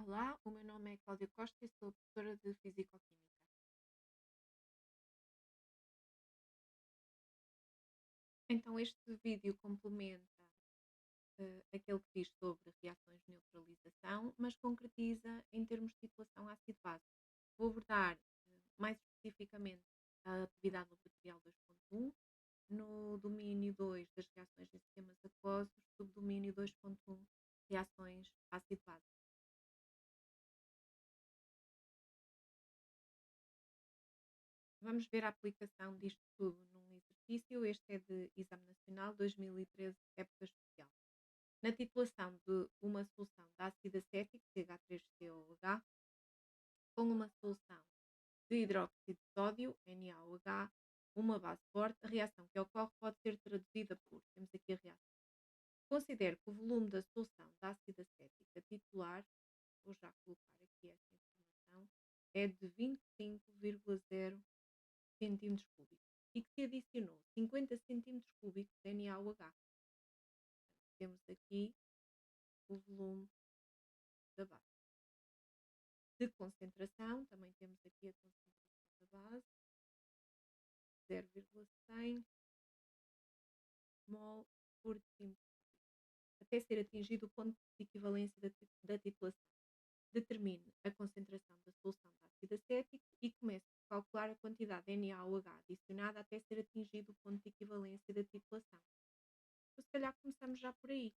Olá, o meu nome é Cláudia Costa e sou professora de Fisicoquímica. Então, este vídeo complementa aquele que diz sobre reações de neutralização, mas concretiza em termos de titulação ácido-base. Vou abordar mais especificamente a atividade laboratorial 2.1, no domínio 2 das reações em sistemas aquosos, subdomínio 2.1, reações ácido-base. Vamos ver a aplicação disto tudo num exercício. Este é de Exame Nacional 2013, época especial. Na titulação de uma solução de ácido acético, CH3COH, com uma solução de hidróxido de sódio, NaOH, uma base forte, a reação que ocorre pode ser traduzida por, temos aqui a reação. Considere que o volume da solução de ácido acética titular, vou já colocar aqui esta informação, é de 25,0 centímetros cúbicos e que se adicionou 50 centímetros cúbicos de NaOH. Temos aqui o volume da base. De concentração, também temos aqui a concentração da base, 0,100 mol por decímetro cúbico, até ser atingido o ponto de equivalência da titulação. Determine a concentração da solução de ácido acético e comece por calcular a quantidade de NaOH adicionada até ser atingido o ponto de equivalência da titulação. Então, se calhar começamos já por aí.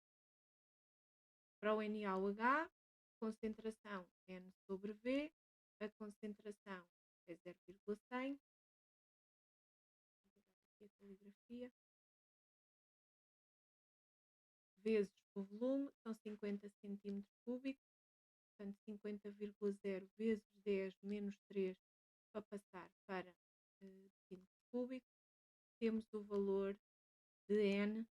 Para o NaOH, concentração N sobre V, a concentração é 0,100, aqui a caligrafia, vezes o volume, são 50 centímetros cúbicos, portanto 50,0 vezes 10 menos 3 para passar para decímetros cúbicos, temos o valor de N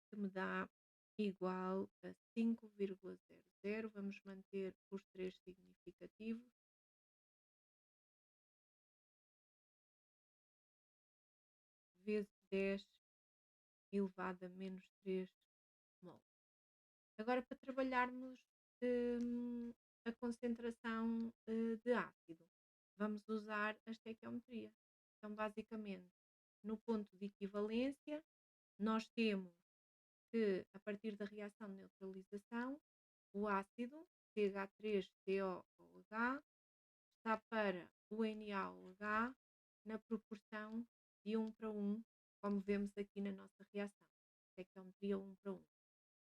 que me dá igual a 5,00, vamos manter os três significativos, vezes 10 elevado a menos 3 mol. Agora, para trabalharmos a concentração de ácido, vamos usar a estequiometria. Então, basicamente, no ponto de equivalência, nós temos que, a partir da reação de neutralização, o ácido CH3COOH está para o NaOH na proporção de 1 para 1, como vemos aqui na nossa reação. Estequiometria 1 para 1.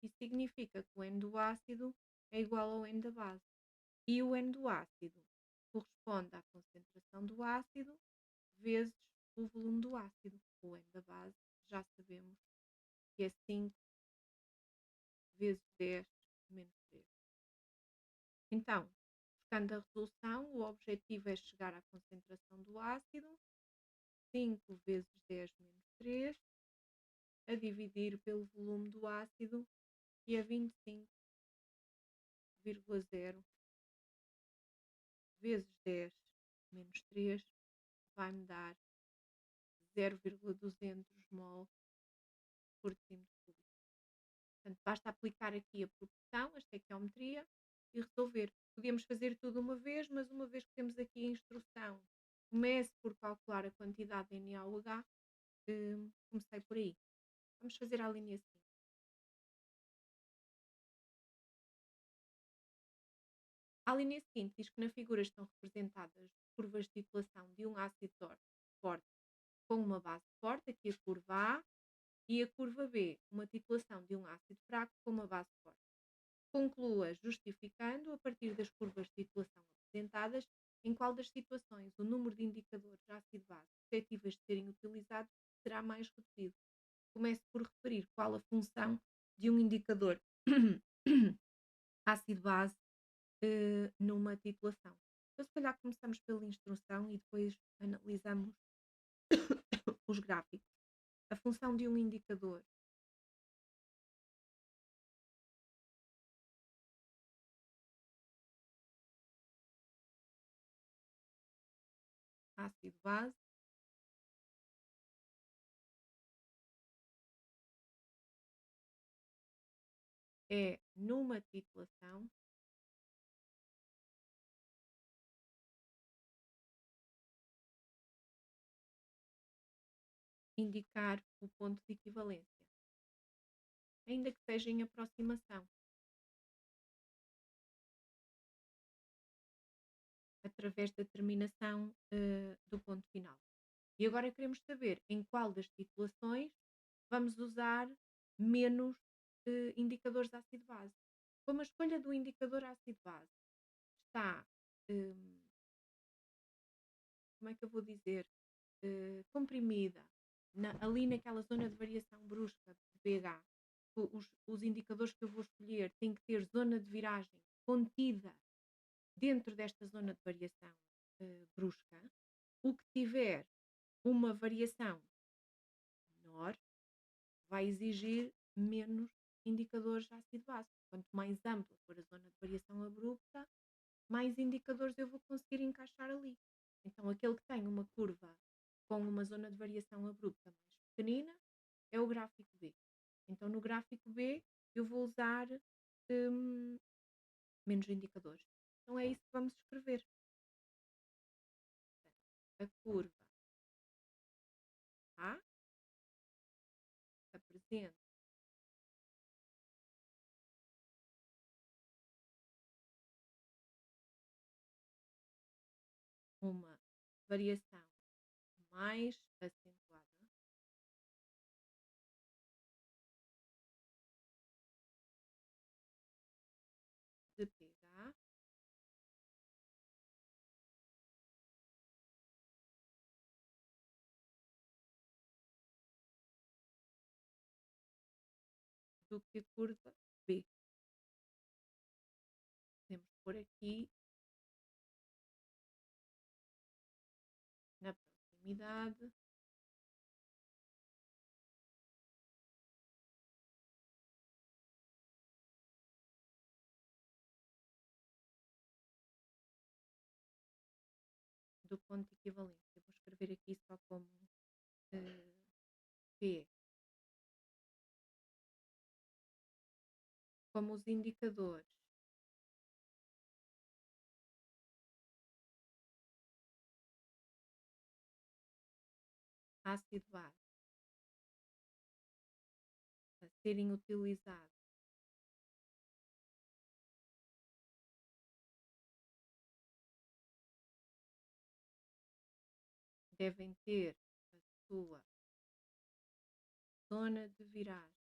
Isso significa que o N do ácido é igual ao N da base. E o N do ácido corresponde à concentração do ácido vezes o volume do ácido. O N da base já sabemos que é 5 vezes 10 menos 3. Então, buscando a resolução, o objetivo é chegar à concentração do ácido, 5 vezes 10 menos 3, a dividir pelo volume do ácido, que é 25,0 vezes 10 menos 3, vai-me dar 0,200 mol por decímetro cúbico. Portanto, basta aplicar aqui a proporção, a estequiometria, e resolver. Podíamos fazer tudo uma vez, mas uma vez que temos aqui a instrução, comece por calcular a quantidade de NaOH, comecei por aí. Vamos fazer a linha seguinte. A linha seguinte diz que na figura estão representadas curvas de titulação de um ácido forte com uma base forte, aqui a curva A, e a curva B, uma titulação de um ácido fraco com uma base forte. Conclua justificando, a partir das curvas de titulação apresentadas, em qual das situações o número de indicadores de ácido-base suscetíveis de serem utilizados será mais reduzido. Comece por referir qual a função de um indicador ácido-base numa titulação. Então, se calhar começamos pela instrução e depois analisamos os gráficos. A função de um indicador ácido-base é, numa titulação, indicar o ponto de equivalência, ainda que seja em aproximação, através da terminação do ponto final. E agora queremos saber em qual das titulações vamos usar menos indicadores ácido-base. Como a escolha do indicador ácido-base está, hum, como é que eu vou dizer, comprimida ali naquela zona de variação brusca de pH, os indicadores que eu vou escolher têm que ter zona de viragem contida dentro desta zona de variação brusca. O que tiver uma variação menor vai exigir menos indicadores ácido-base. Quanto mais ampla for a zona de variação abrupta, mais indicadores eu vou conseguir encaixar ali. Então, aquele que tem uma curva com uma zona de variação abrupta mais pequenina é o gráfico B. Então, no gráfico B, eu vou usar hum, menos indicadores. Então, é isso que vamos escrever. A curva A apresenta uma variação mais acentuada de pH do que a curva B. Podemos pôr aqui na proximidade do ponto de equivalência. Vou escrever aqui só como eh, P. Como os indicadores ácido-base a serem utilizados devem ter a sua zona de viragem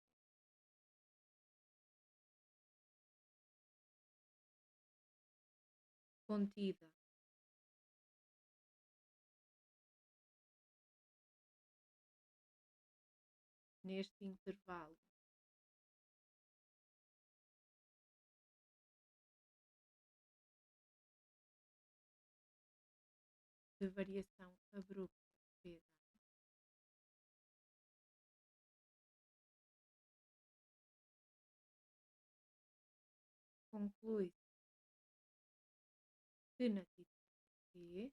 contida neste intervalo de variação abrupta de pH. Conclui-se que na titulação B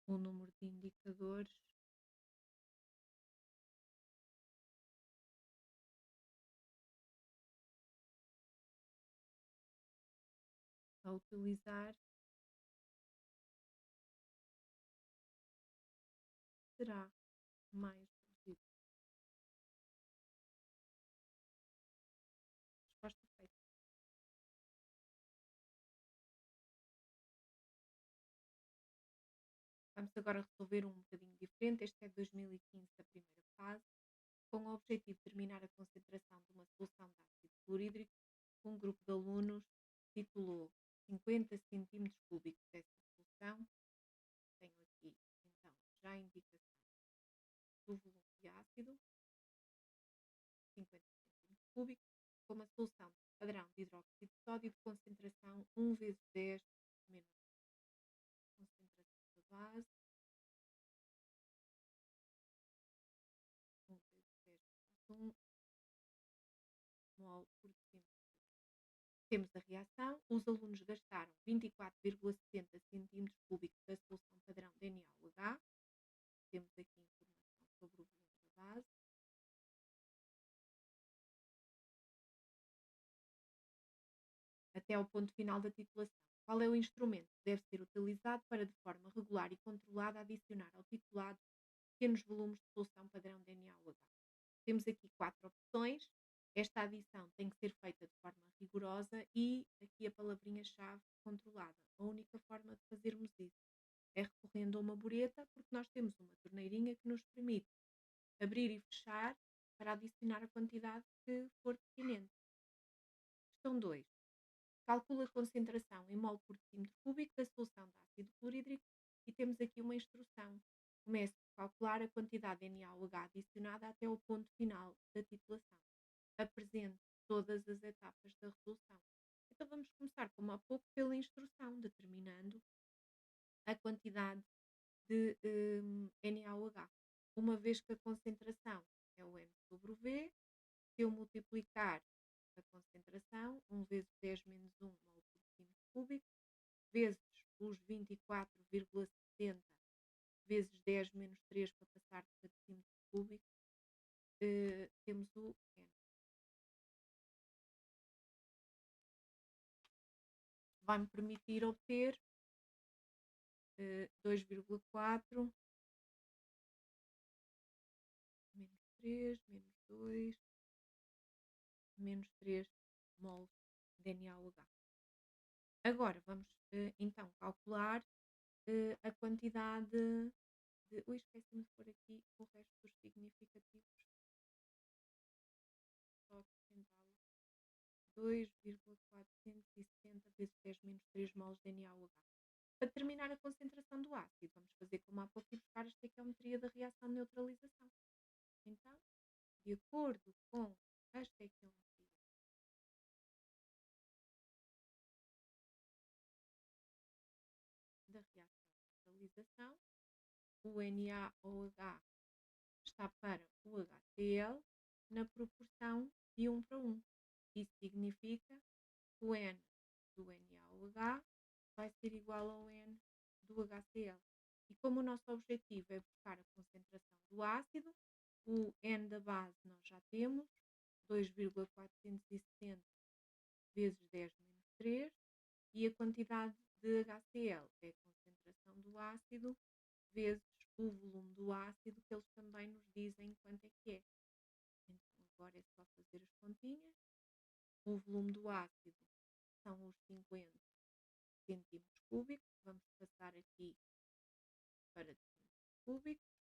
o número de indicadores a utilizar será mais reduzido. Resposta feita. Vamos agora resolver um bocadinho diferente. Este é 2015 da primeira fase, com o objetivo de determinar a concentração de uma solução de ácido clorídrico. Um grupo de alunos titulou 50 centímetros cúbicos dessa solução. Tenho aqui, então, já a indicação do volume de ácido, 50 centímetros cúbicos, com uma solução padrão de hidróxido de sódio de concentração 1 vezes 10 menos concentração da base, 1 vezes 10 menos 1 mol por decímetro. Temos a reação. Os alunos gastaram 24,70 centímetros cúbicos da solução padrão de NaOH. Temos aqui informação sobre o volume da base. Até até ao ponto final da titulação. Qual é o instrumento que deve ser utilizado para, de forma regular e controlada, adicionar ao titulado pequenos volumes de solução padrão DNA-OH? Temos aqui quatro opções. Esta adição tem que ser feita de forma rigorosa e aqui a palavrinha-chave controlada. A única forma de fazermos isso é recorrendo a uma bureta, porque nós temos uma torneirinha que nos permite abrir e fechar para adicionar a quantidade que for pertinente. Questão 2. Calcula a concentração em mol por decímetro cúbico da solução de ácido clorídrico e temos aqui uma instrução. Comece por calcular a quantidade de NaOH adicionada até o ponto final da titulação. Apresente todas as etapas da resolução. Então vamos começar, como há pouco, pela instrução, determinando a quantidade de NaOH. Uma vez que a concentração é o N sobre o V, se eu multiplicar a concentração, 1 vezes 10 menos 1 mol por decímetro cúbico, vezes os 24,70 vezes 10 menos 3 para passar para decímetro cúbico, temos o N. Vai-me permitir obter 2,4 menos 3, menos 2, menos 3 mols de NaOH. Agora vamos então calcular a quantidade de. Ui, esqueci-me de pôr aqui o resto dos significativos. Só acrescentá-lo. 2,460 vezes 10 menos 3 mols de NaOH. Para determinar a concentração do ácido, vamos fazer como há pouco e buscar a estequiometria da reação de neutralização. Então, de acordo com a estequiometria da reação de neutralização, o NaOH está para o HCl na proporção de 1 para 1. Isso significa que o N do NaOH vai ser igual ao N do HCl. E como o nosso objetivo é buscar a concentração do ácido, o N da base nós já temos, 2,460 vezes 10 menos 3, e a quantidade de HCl é a concentração do ácido vezes o volume do ácido, que eles também nos dizem quanto é que é. Então agora é só fazer as continhas. O volume do ácido são os 50 centímetros cúbicos. Vamos passar aqui para decímetros cúbicos,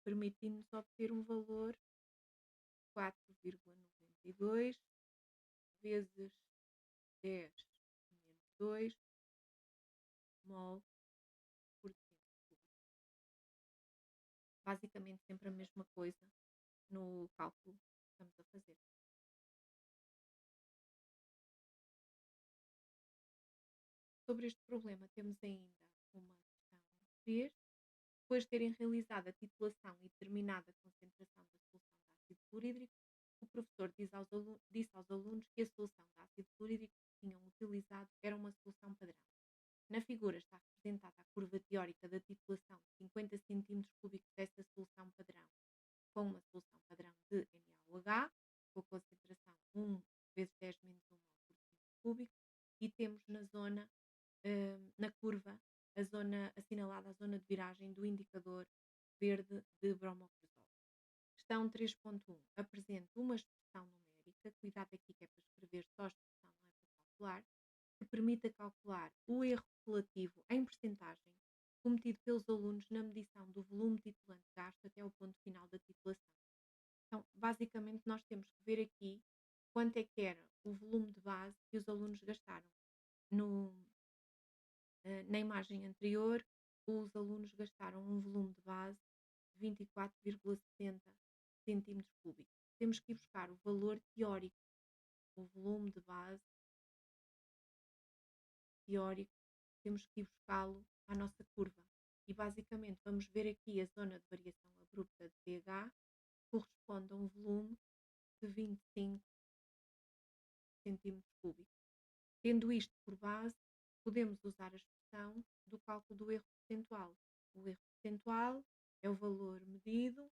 permitindo-nos obter um valor de 4,92 vezes 10 menos 2 mol por decímetro cúbico. Basicamente sempre a mesma coisa no cálculo que estamos a fazer. Sobre este problema temos ainda uma questão 3. Depois de terem realizado a titulação e determinado a concentração da solução de ácido clorídrico, o professor disse aos alunos que a solução de ácido clorídrico que tinham utilizado era uma solução padrão. Na figura está representada a curva teórica da titulação de 50 cm cúbicos dessa solução padrão com uma solução padrão de NaOH, com a concentração 1 vezes 10 menos 1 mol por decímetro cúbico, e temos na zona, na curva, a zona assinalada, a zona de viragem do indicador verde de bromocresol. Questão 3.1. Apresente uma expressão numérica, cuidado aqui que é para escrever só a expressão, não é para calcular, que permita calcular o erro relativo em percentagem cometido pelos alunos na medição do volume titulante gasto até ao ponto final da titulação. Então, basicamente, nós temos que ver aqui quanto é que era o volume de base que os alunos gastaram. Na imagem anterior, os alunos gastaram um volume de base de 24,70 centímetros cúbicos. Temos que ir buscar o valor teórico, o volume de base teórico, temos que ir buscá-lo à nossa curva. E basicamente vamos ver aqui a zona de variação abrupta de pH, corresponde a um volume de 25 centímetros cúbicos. Tendo isto por base, podemos usar a expressão do cálculo do erro percentual. O erro percentual é o valor medido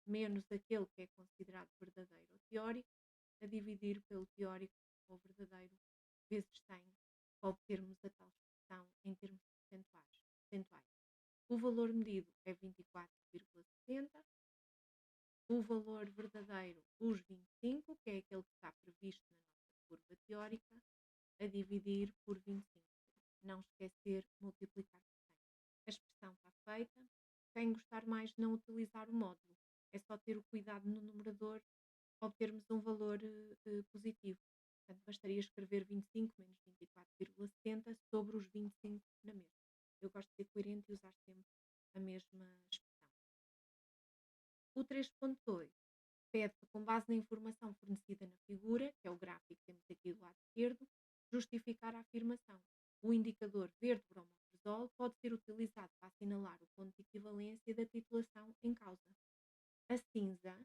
menos aquele que é considerado verdadeiro ou teórico, a dividir pelo teórico ou verdadeiro vezes 100 para obtermos a tal expressão em termos percentuais. O valor medido é 24,70, o valor verdadeiro, os 25, que é aquele que está previsto na nossa curva teórica, a dividir por 25. Não esquecer multiplicar por 100. A expressão está feita. Quem gostar mais de não utilizar o módulo, é só ter o cuidado no numerador obtermos um valor positivo. Portanto, bastaria escrever 25 menos 24,70 sobre os 25 na mesma. Eu gosto de ser coerente e usar sempre a mesma expressão. O 3.2 pede que, com base na informação fornecida na figura, que é o gráfico que temos aqui do lado esquerdo, justificar a afirmação. O indicador verde-bromoprazol pode ser utilizado para assinalar o ponto de equivalência da titulação em causa. A cinza,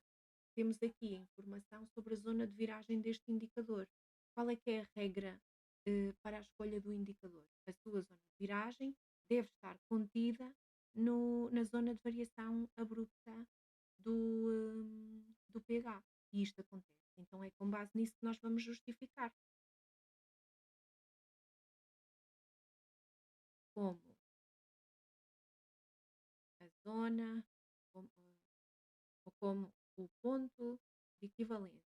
temos aqui a informação sobre a zona de viragem deste indicador. Qual é que é a regra para a escolha do indicador? A sua zona de viragem deve estar contida na zona de variação abrupta do pH. E isto acontece. Então é com base nisso que nós vamos justificar. Como a zona, ou como o ponto de equivalência.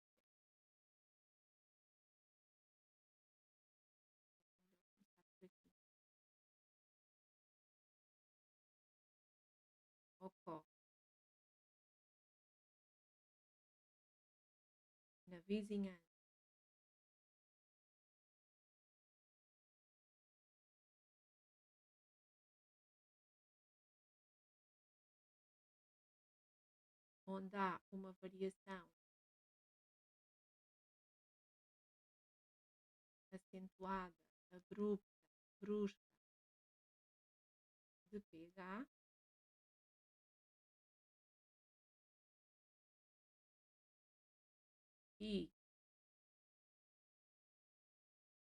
Ocorre na vizinhança onde há uma variação acentuada, abrupta, brusca de pH, e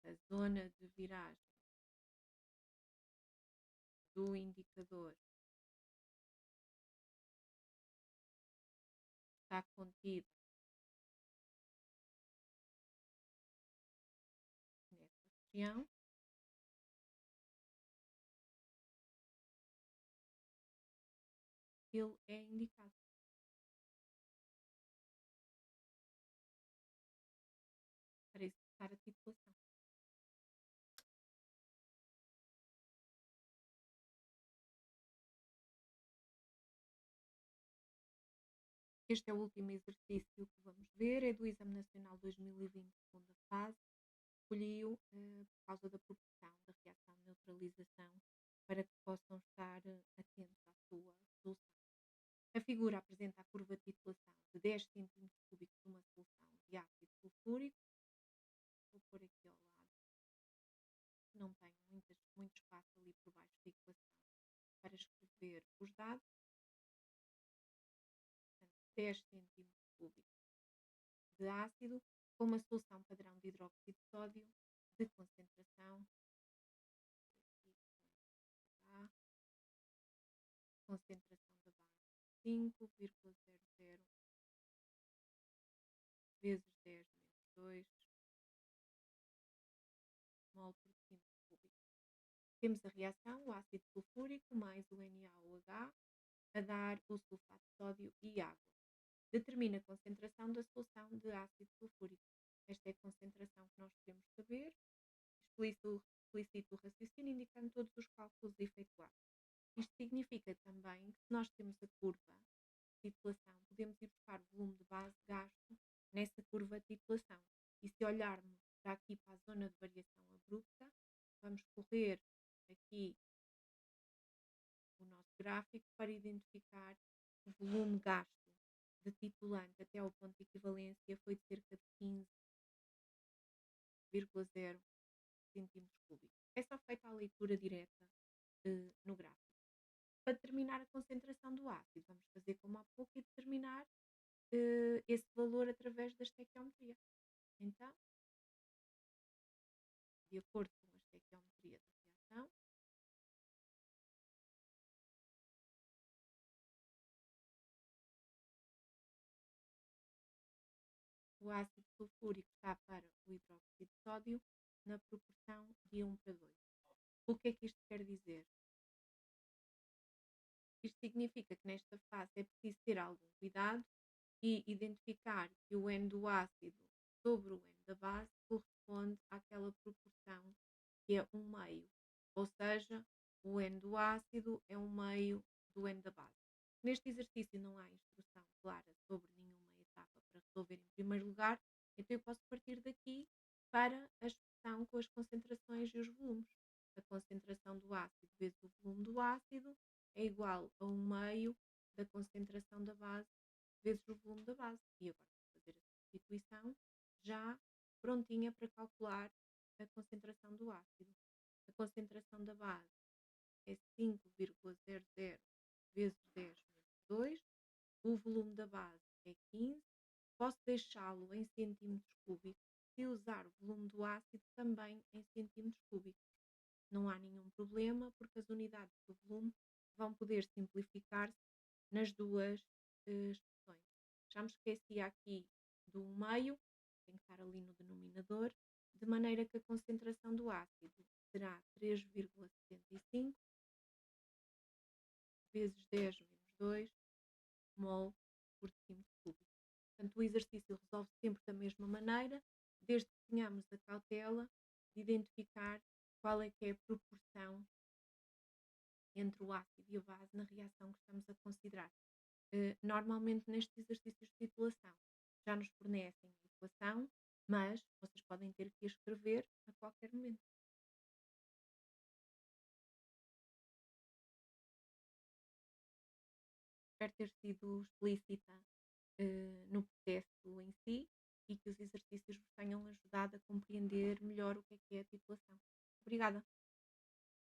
a zona de viragem do indicador está contida nessa região, ele é indicado para executar a titulação. Este é o último exercício que vamos ver, é do Exame Nacional 2020, segunda fase. Escolhi-o por causa da proporção da reação de neutralização para que possam estar atentos à sua solução. A figura apresenta a curva de titulação de 10 cm cúbicos de uma solução de ácido sulfúrico. Vou pôr aqui ao lado, não tenho muito espaço ali por baixo da equação para escrever os dados. Portanto, 10 cm cúbicos de ácido com uma solução padrão de hidróxido de sódio de concentração A, concentração da base 5,00 vezes 10 menos 2 mol por decímetro cúbico. Temos a reação, o ácido sulfúrico mais o NaOH a dar o sulfato de sódio e água. Determina a concentração da solução de ácido sulfúrico. Esta é a concentração que nós queremos saber. Explicito o raciocínio indicando todos os cálculos efetuados. Isto significa também que se nós temos a curva de titulação, podemos ir buscar o volume de base gasto nessa curva de titulação. E se olharmos para aqui para a zona de variação abrupta, vamos correr aqui o nosso gráfico para identificar o volume gasto de titulante até ao ponto de equivalência foi de cerca de 15,0 cm cúbicos. É só feita a leitura direta no gráfico. Para determinar a concentração do ácido, vamos fazer como há pouco e determinar esse valor através da estequiometria. Então, de acordo com a estequiometria da reação, O ácido sulfúrico está para o hidróxido de sódio na proporção de 1:2. O que é que isto quer dizer? Isto significa que nesta fase é preciso ter algum cuidado e identificar que o N do ácido sobre o N da base corresponde àquela proporção que é 1/2. Ou seja, o N do ácido é 1/2 do N da base. Neste exercício não há instrução clara sobre nenhuma etapa para resolver em primeiro lugar, então eu posso partir daqui para a expressão com as concentrações e os volumes. A concentração do ácido vezes o volume do ácido é igual a 1/2 da concentração da base vezes o volume da base. E agora vou fazer a substituição já prontinha para calcular a concentração do ácido. A concentração da base é 5,00 vezes 10 menos 2. O volume da base é 15. Posso deixá-lo em centímetros cúbicos se usar o volume do ácido também em centímetros cúbicos. Não há nenhum problema porque as unidades do volume vão poder simplificar-se nas duas expressões. Já me esqueci aqui do meio, tem que estar ali no denominador, de maneira que a concentração do ácido será 3,75 vezes 10 menos 2 mol por decímetro cúbico. Portanto, o exercício resolve sempre da mesma maneira, desde que tenhamos a cautela de identificar qual é que é a proporção entre o ácido e a base na reação que estamos a considerar. Normalmente nestes exercícios de titulação já nos fornecem a equação, mas vocês podem ter que a escrever a qualquer momento. Espero ter sido explícita no processo em si e que os exercícios vos tenham ajudado a compreender melhor o que é a titulação. Obrigada!